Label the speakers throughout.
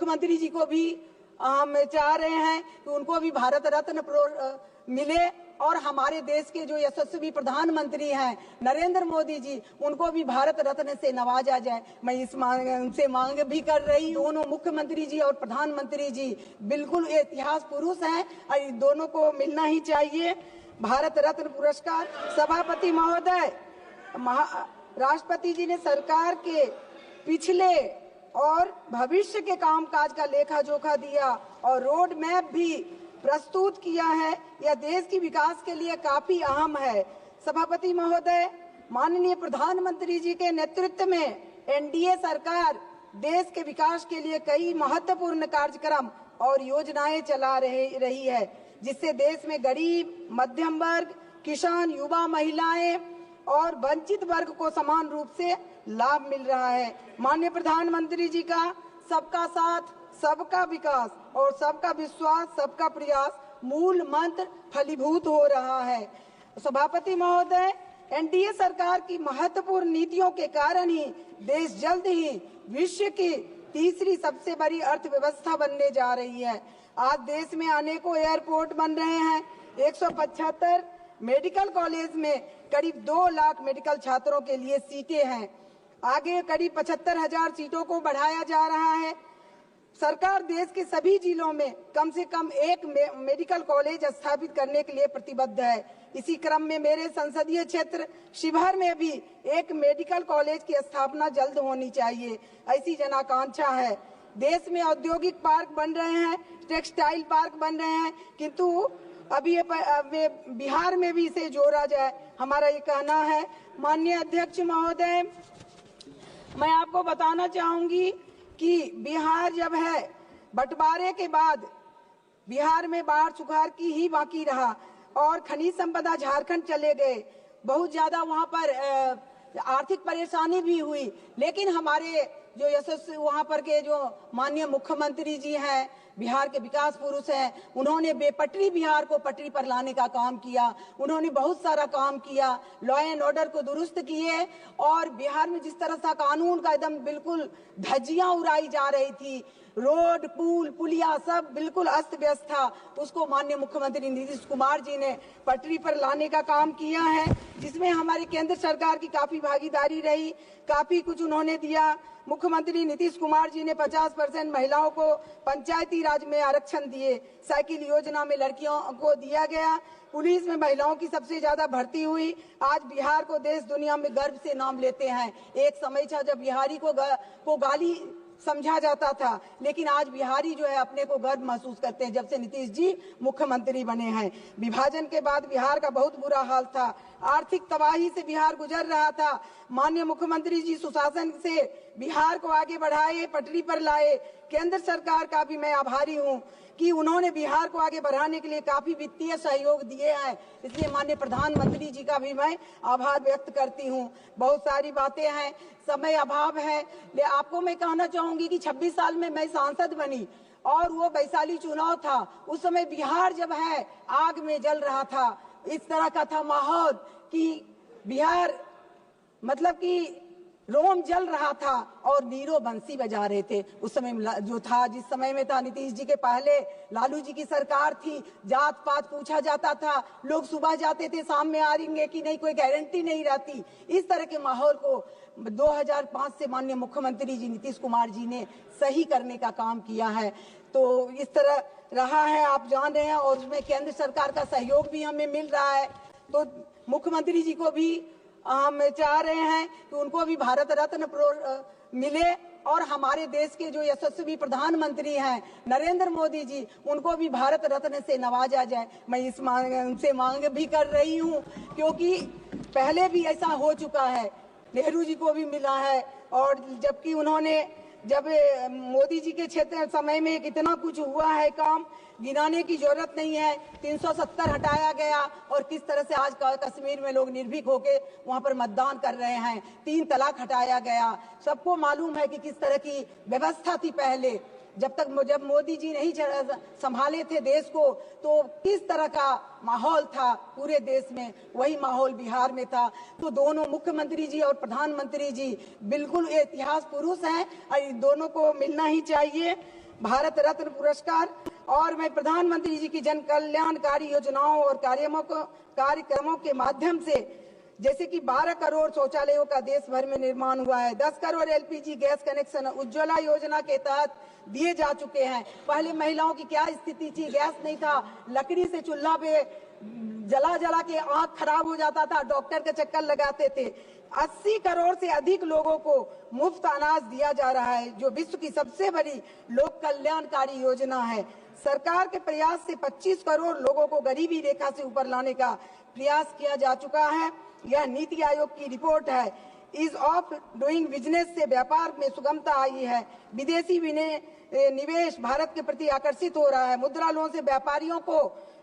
Speaker 1: मुख्यमंत्री जी को भी हम चाह रहे हैं कि उनको भी भारत रत्न मिले और हमारे देश के जो यशस्वी प्रधानमंत्री हैं नरेंद्र मोदी जी, उनको भी भारत रत्न से नवाजा जाए। मैं इस उनसे मांग भी कर रही हूँ। दोनों मुख्यमंत्री जी और प्रधानमंत्री जी बिल्कुल इतिहास पुरुष हैं और इन दोनों को मिलना ही चाहिए भारत रत्न पुरस्कार। सभापति महोदय, राष्ट्रपति जी ने सरकार के पिछले और भविष्य के कामकाज का लेखा जोखा दिया और रोड मैप भी प्रस्तुत किया है। यह देश की विकास के लिए काफी अहम है। सभापति महोदय, माननीय प्रधानमंत्री जी के नेतृत्व में एनडीए सरकार देश के विकास के लिए कई महत्वपूर्ण कार्यक्रम और योजनाएं चला रही है, जिससे देश में गरीब, मध्यम वर्ग, किसान, युवा, महिलाएं और वंचित वर्ग को समान रूप से लाभ मिल रहा है। माननीय प्रधानमंत्री जी का सबका साथ, सबका विकास और सबका विश्वास, सबका प्रयास मूल मंत्र फलीभूत हो रहा है। सभापति महोदय, एनडीए सरकार की महत्वपूर्ण नीतियों के कारण ही देश जल्द ही विश्व की तीसरी सबसे बड़ी अर्थव्यवस्था बनने जा रही है। आज देश में अनेकों एयरपोर्ट बन रहे हैं। 175 मेडिकल कॉलेज में करीब 2 लाख मेडिकल छात्रों के लिए सीटें हैं। आगे करीब 75,000 सीटों को बढ़ाया जा रहा है। सरकार देश के सभी जिलों में कम से कम एक मेडिकल कॉलेज स्थापित करने के लिए प्रतिबद्ध है। इसी क्रम में मेरे संसदीय क्षेत्र शिवहर में भी एक मेडिकल कॉलेज की स्थापना जल्द होनी चाहिए, ऐसी जनाकांक्षा है। देश में औद्योगिक पार्क बन रहे हैं, टेक्सटाइल पार्क बन रहे हैं, किंतु अभी बिहार में भी इसे जोड़ा जाए, हमारा ये कहना है। माननीय अध्यक्ष महोदय, मैं आपको बताना चाहूंगी कि बिहार जब है बंटवारे के बाद बिहार में बाढ़ सुखाड़ की ही बाकी रहा और खनिज संपदा झारखंड चले गए। बहुत ज्यादा वहां पर आर्थिक परेशानी भी हुई, लेकिन हमारे जो यशस्वी वहां पर के जो माननीय मुख्यमंत्री जी हैं, बिहार के विकास पुरुष हैं, उन्होंने बेपटरी बिहार को पटरी पर लाने का काम किया। उन्होंने बहुत सारा काम किया, लॉ एंड ऑर्डर को दुरुस्त किए और बिहार में जिस तरह से कानून का एकदम बिल्कुल धज्जियां उड़ाई जा रही थी, रोड, पुल, पुलिया सब बिल्कुल अस्त व्यस्त था, उसको माननीय मुख्यमंत्री नीतीश कुमार जी ने पटरी पर लाने का काम किया है, जिसमें हमारी केंद्र सरकार की काफी भागीदारी रही, काफी कुछ उन्होंने दिया। मुख्यमंत्री नीतीश कुमार जी ने 50% महिलाओं को पंचायती राज में आरक्षण दिए, साइकिल योजना में लड़कियों को दिया गया, पुलिस में महिलाओं की सबसे ज्यादा भर्ती हुई। आज बिहार को देश दुनिया में गर्व से नाम लेते हैं। एक समय था जब बिहारी को गाली समझा जाता था, लेकिन आज बिहारी जो है अपने को गर्व महसूस करते हैं जब से नीतीश जी मुख्यमंत्री बने हैं। विभाजन के बाद बिहार का बहुत बुरा हाल था, आर्थिक तबाही से बिहार गुजर रहा था। माननीय मुख्यमंत्री जी सुशासन से बिहार को आगे बढ़ाए, पटरी पर लाए। केंद्र सरकार का भी मैं आभारी हूं कि उन्होंने बिहार को आगे बढ़ाने के लिए काफी वित्तीय सहयोग दिए हैं, इसलिए माननीय प्रधानमंत्री जी का भी मैं आभार व्यक्त करती हूं। बहुत सारी बातें हैं, समय अभाव है, ले आपको मैं कहना चाहूंगी कि 26 साल में मैं सांसद बनी और वो वैशाली चुनाव था, उस समय बिहार जब है आग में जल रहा था। इस तरह का था माहौल कि बिहार मतलब कि रोम जल रहा था और नीरो बंसी बजा रहे थे। उस समय जो था, जिस समय में था नीतीश जी के पहले लालू जी की सरकार थी, जात पात पूछा जाता था, लोग सुबह जाते थे शाम में आ रहेंगे कि नहीं, कोई गारंटी नहीं रहती। इस तरह के माहौल को 2005 से माननीय मुख्यमंत्री जी नीतीश कुमार जी ने सही करने का काम किया है। तो इस तरह रहा है, आप जान रहे हैं, और उसमें केंद्र सरकार का सहयोग भी हमें मिल रहा है। तो मुख्यमंत्री जी को भी हम चाह रहे हैं कि उनको भी भारत रत्न मिले और हमारे देश के जो यशस्वी प्रधानमंत्री हैं नरेंद्र मोदी जी, उनको भी भारत रत्न से नवाजा जाए। मैं इस उनसे मांग भी कर रही हूं, क्योंकि पहले भी ऐसा हो चुका है, नेहरू जी को भी मिला है, और जबकि उन्होंने जब मोदी जी के क्षेत्र समय में कितना कुछ हुआ है, काम गिनाने की जरूरत नहीं है। 370 हटाया गया और किस तरह से आज कश्मीर में लोग निर्भीक होके वहां पर मतदान कर रहे हैं। 3 तलाक हटाया गया। सबको मालूम है कि किस तरह की व्यवस्था थी पहले, जब मोदी जी नहीं संभाले थे देश को, तो किस तरह का माहौल था पूरे देश में, वही माहौल बिहार में था। तो दोनों मुख्यमंत्री जी और प्रधानमंत्री जी बिल्कुल इतिहास पुरुष हैं और इन दोनों को मिलना ही चाहिए भारत रत्न पुरस्कार। और मैं प्रधानमंत्री जी की जन कल्याणकारी योजनाओं और कार्यक्रमों के माध्यम से, जैसे कि 12 करोड़ शौचालयों का देश भर में निर्माण हुआ है, 10 crore LPG gas connection Ujjwala योजना के तहत दिए जा चुके हैं। पहले महिलाओं की क्या स्थिति थी, गैस नहीं था, लकड़ी से चूल्हा पे जला के आंख खराब हो जाता था, डॉक्टर के चक्कर लगाते थे। 80 करोड़ से अधिक लोगों को मुफ्त अनाज दिया जा रहा है, जो विश्व की सबसे बड़ी लोक कल्याणकारी योजना है। सरकार के प्रयास से 25 करोड़ लोगों को गरीबी रेखा से ऊपर लाने का प्रयास किया जा चुका है। यह नीति आयोग की रिपोर्ट है। ईज ऑफ डूइंग बिजनेस से व्यापार में सुगमता आई है। विदेशी निवेश भारत के प्रति आकर्षित हो रहा है। मुद्रा लोन से व्यापारियों को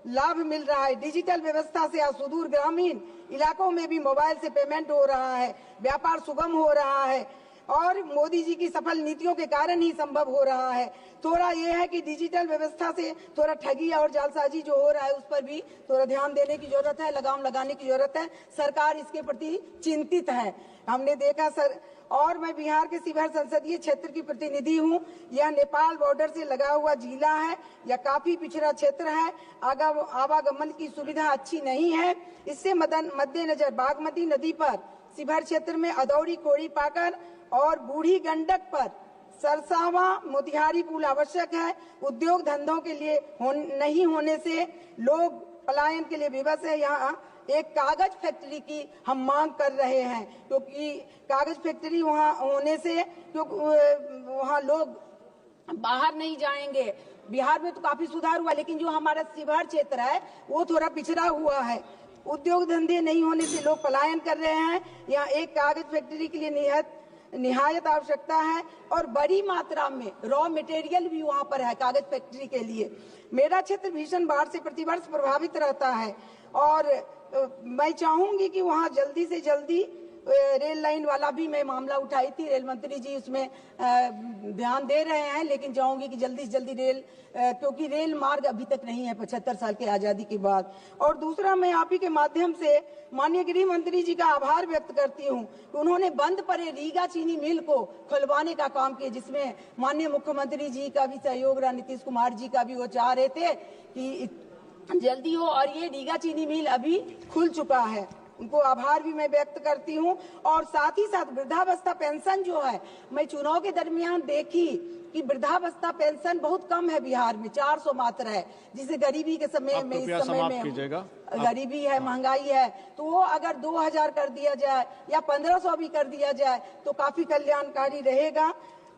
Speaker 1: लाभ मिल रहा है। डिजिटल व्यवस्था से आज सुदूर ग्रामीण इलाकों में भी मोबाइल से पेमेंट हो रहा है, व्यापार सुगम हो रहा है और मोदी जी की सफल नीतियों के कारण ही संभव हो रहा है। थोड़ा ये है कि डिजिटल व्यवस्था से थोड़ा ठगी और जालसाजी जो हो रहा है उस पर भी थोड़ा ध्यान देने की जरूरत है, लगाम लगाने की जरूरत है। सरकार इसके प्रति चिंतित है, हमने देखा सर। और मैं बिहार के शिवहर संसदीय क्षेत्र की प्रतिनिधि हूँ। यह नेपाल बॉर्डर से लगा हुआ जिला है। यह काफी पिछड़ा क्षेत्र है, आवागमन की सुविधा अच्छी नहीं है। इससे मद्देनजर बागमती नदी पर शिवहर क्षेत्र में अदौरी, कोड़ी पाकर और बूढ़ी गंडक पर सरसावा मोतिहारी पुल आवश्यक है। उद्योग धंधों के लिए नहीं होने से लोग पलायन के लिए विवश है। यहाँ एक कागज फैक्ट्री की हम मांग कर रहे हैं, क्योंकि कागज फैक्ट्री वहाँ होने से क्योंकि वहाँ लोग बाहर नहीं जाएंगे। बिहार में तो काफी सुधार हुआ, लेकिन जो हमारा शिवहर क्षेत्र है वो थोड़ा पिछड़ा हुआ है। उद्योग धंधे नहीं होने से लोग पलायन कर रहे हैं। यहाँ एक कागज फैक्ट्री के लिए निहायत आवश्यकता है और बड़ी मात्रा में रॉ मटेरियल भी वहाँ पर है कागज फैक्ट्री के लिए। मेरा क्षेत्र भीषण बाढ़ से प्रतिवर्ष प्रभावित रहता है और मैं चाहूंगी कि वहाँ जल्दी से जल्दी रेल लाइन वाला भी मैं मामला उठाई थी। रेल मंत्री जी उसमें ध्यान दे रहे हैं, लेकिन चाहूंगी कि जल्दी से जल्दी क्योंकि रेल मार्ग अभी तक नहीं है 75 साल की आजादी के बाद। और दूसरा, मैं आप ही के माध्यम से माननीय गृह मंत्री जी का आभार व्यक्त करती हूँ कि उन्होंने बंद पड़े रीगा चीनी मिल को खुलवाने का काम किया, जिसमें माननीय मुख्यमंत्री जी का भी सहयोग रहा, नीतीश कुमार जी का भी। वो चाह रहे थे कि जल्दी हो और ये रीगा चीनी मिल अभी खुल चुका है। उनको आभार भी मैं व्यक्त करती हूँ। और साथ ही साथ वृद्धावस्था पेंशन जो है, मैं चुनाव के दरमियान देखी कि वृद्धावस्था पेंशन बहुत कम है बिहार में, 400 मात्र है, जिसे गरीबी के समय में, इस समय में गरीबी है, महंगाई है, तो वो अगर 2000 कर दिया जाए या 1500 भी कर दिया जाए तो काफी कल्याणकारी रहेगा।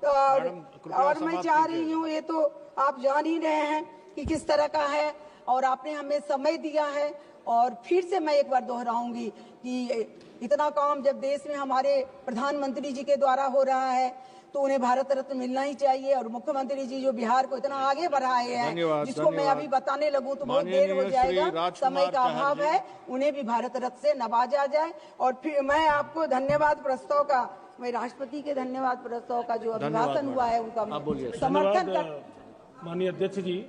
Speaker 1: और मैं चाह रही हूँ, ये तो आप जान ही रहे हैं कि किस तरह का है और आपने हमें समय दिया है। और फिर से मैं एक बार दोहराऊंगी कि इतना काम जब देश में हमारे प्रधानमंत्री जी के द्वारा हो रहा है तो उन्हें भारत रत्न मिलना ही चाहिए। और मुख्यमंत्री जी जो बिहार को इतना आगे बढ़ाए हैं, जिसको मैं अभी बताने लगूं तो बहुत देर हो जाएगा, समय का अभाव है, उन्हें भी भारत रत्न से नवाजा जाए। और फिर मैं आपको धन्यवाद प्रस्ताव का, मैं राष्ट्रपति के धन्यवाद प्रस्ताव का जो अभिभाषण हुआ है उनका समर्थन कर।
Speaker 2: माननीय अध्यक्ष जी।